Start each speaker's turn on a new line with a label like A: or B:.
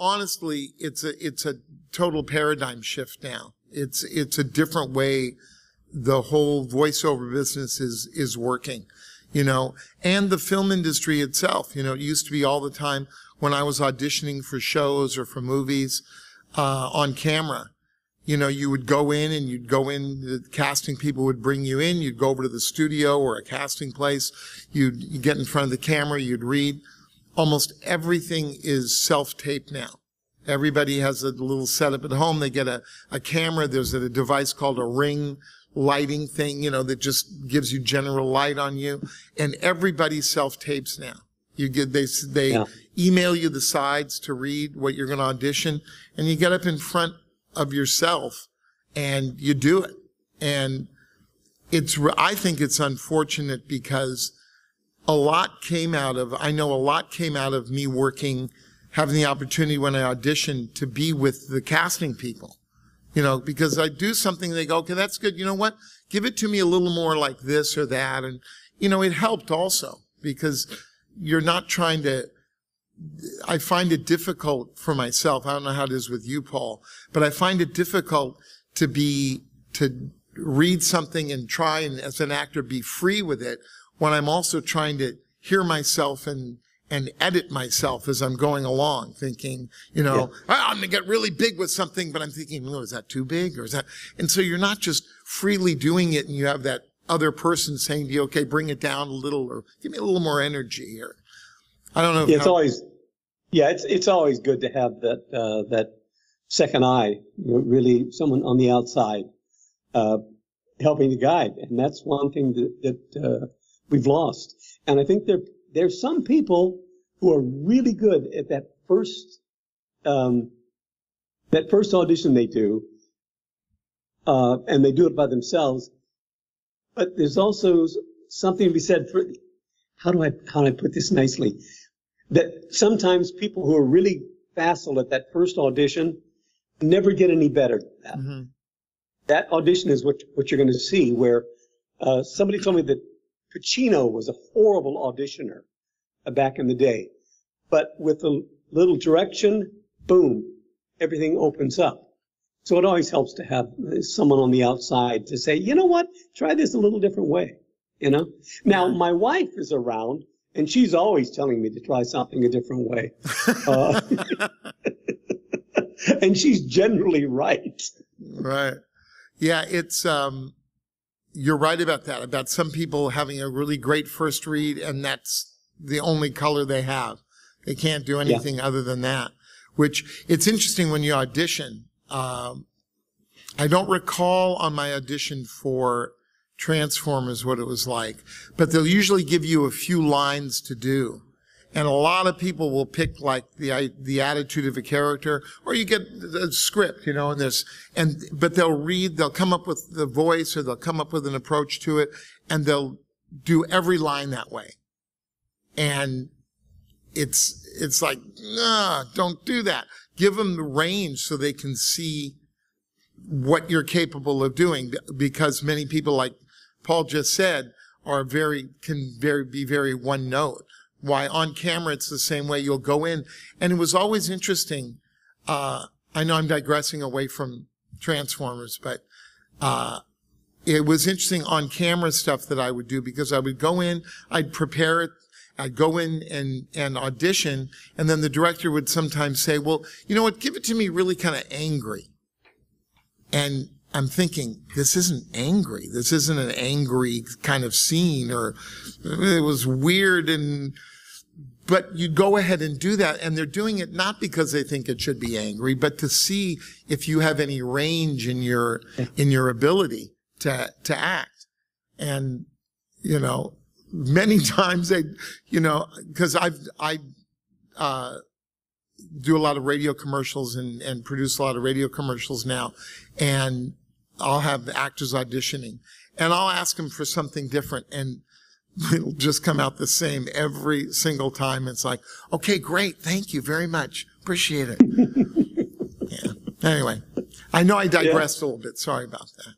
A: honestly, it's a total paradigm shift now. It's a different way the whole voiceover business is working, you know, and the film industry itself. You know, it used to be all the time when I was auditioning for shows or for movies, on camera. You know, you would go in and the casting people would bring you in, you'd go over to the studio or a casting place, you'd get in front of the camera, you'd read. Almost everything is self-taped now. Everybody has a little setup at home. They get a camera. There's a device called a ring lighting thing, you know, that just gives you general light on you. And everybody self-tapes now. They email you the sides to read what you're going to audition, and you get up in front of yourself and you do it. And I think it's unfortunate because I know a lot came out of me having the opportunity when I auditioned to be with the casting people. You know, because I do something, they go, okay, that's good. You know what? Give it to me a little more like this or that. And, you know, it helped also because you're not trying to, I find it difficult for myself. I don't know how it is with you, Paul, but I find it difficult to read something and try and as an actor be free with it when I'm also trying to hear myself and edit myself as I'm going along, thinking, you know, I'm going to get really big with something, but I'm thinking, oh, is that too big? Or is that? And so you're not just freely doing it and you have that other person saying to you, okay, bring it down a little or give me a little more energy. Or I don't know.
B: It's always good to have that second eye, you know, really someone on the outside helping to guide. And that's one thing that we've lost. And I think there's some people who are really good at that first audition they do, and they do it by themselves. But there's also something to be said for how do I put this nicely? That sometimes people who are really facile at that first audition never get any better than that. Mm-hmm. That audition is what you're going to see. Where somebody told me that Pacino was a horrible auditioner back in the day. But with a little direction, boom, everything opens up. So it always helps to have someone on the outside to say, you know what, try this a little different way, you know? Now, my wife is around, and she's always telling me to try something a different way. And she's generally right.
A: Right. Yeah, it's... You're right about that, about some people having a really great first read, and that's the only color they have. They can't do anything other than that, which it's interesting when you audition. I don't recall on my audition for Transformers what it was like, but they'll usually give you a few lines to do. And a lot of people will pick like the attitude of a character, or you get a script, you know, but they'll come up with the voice, or they'll come up with an approach to it, and they'll do every line that way. And it's like, nah, don't do that. Give them the range so they can see what you're capable of doing, because many people, like Paul just said, can be very one note. Why on camera it's the same way. You'll go in, and it was always interesting. I know I'm digressing away from Transformers, but it was interesting on camera stuff that I would do, because I would go in, I'd prepare it, I'd go in and audition, and then the director would sometimes say, well, you know what, give it to me really kind of angry. And I'm thinking, this isn't angry. This isn't an angry kind of scene, or it was weird. But you go ahead and do that, and they're doing it not because they think it should be angry, but to see if you have any range in your ability to act. And, you know, many times because I do a lot of radio commercials and produce a lot of radio commercials now, and I'll have actors auditioning, and I'll ask them for something different, and it'll just come out the same every single time. It's like, okay, great, thank you very much, appreciate it. Yeah. Anyway, I know I digressed a little bit. Sorry about that.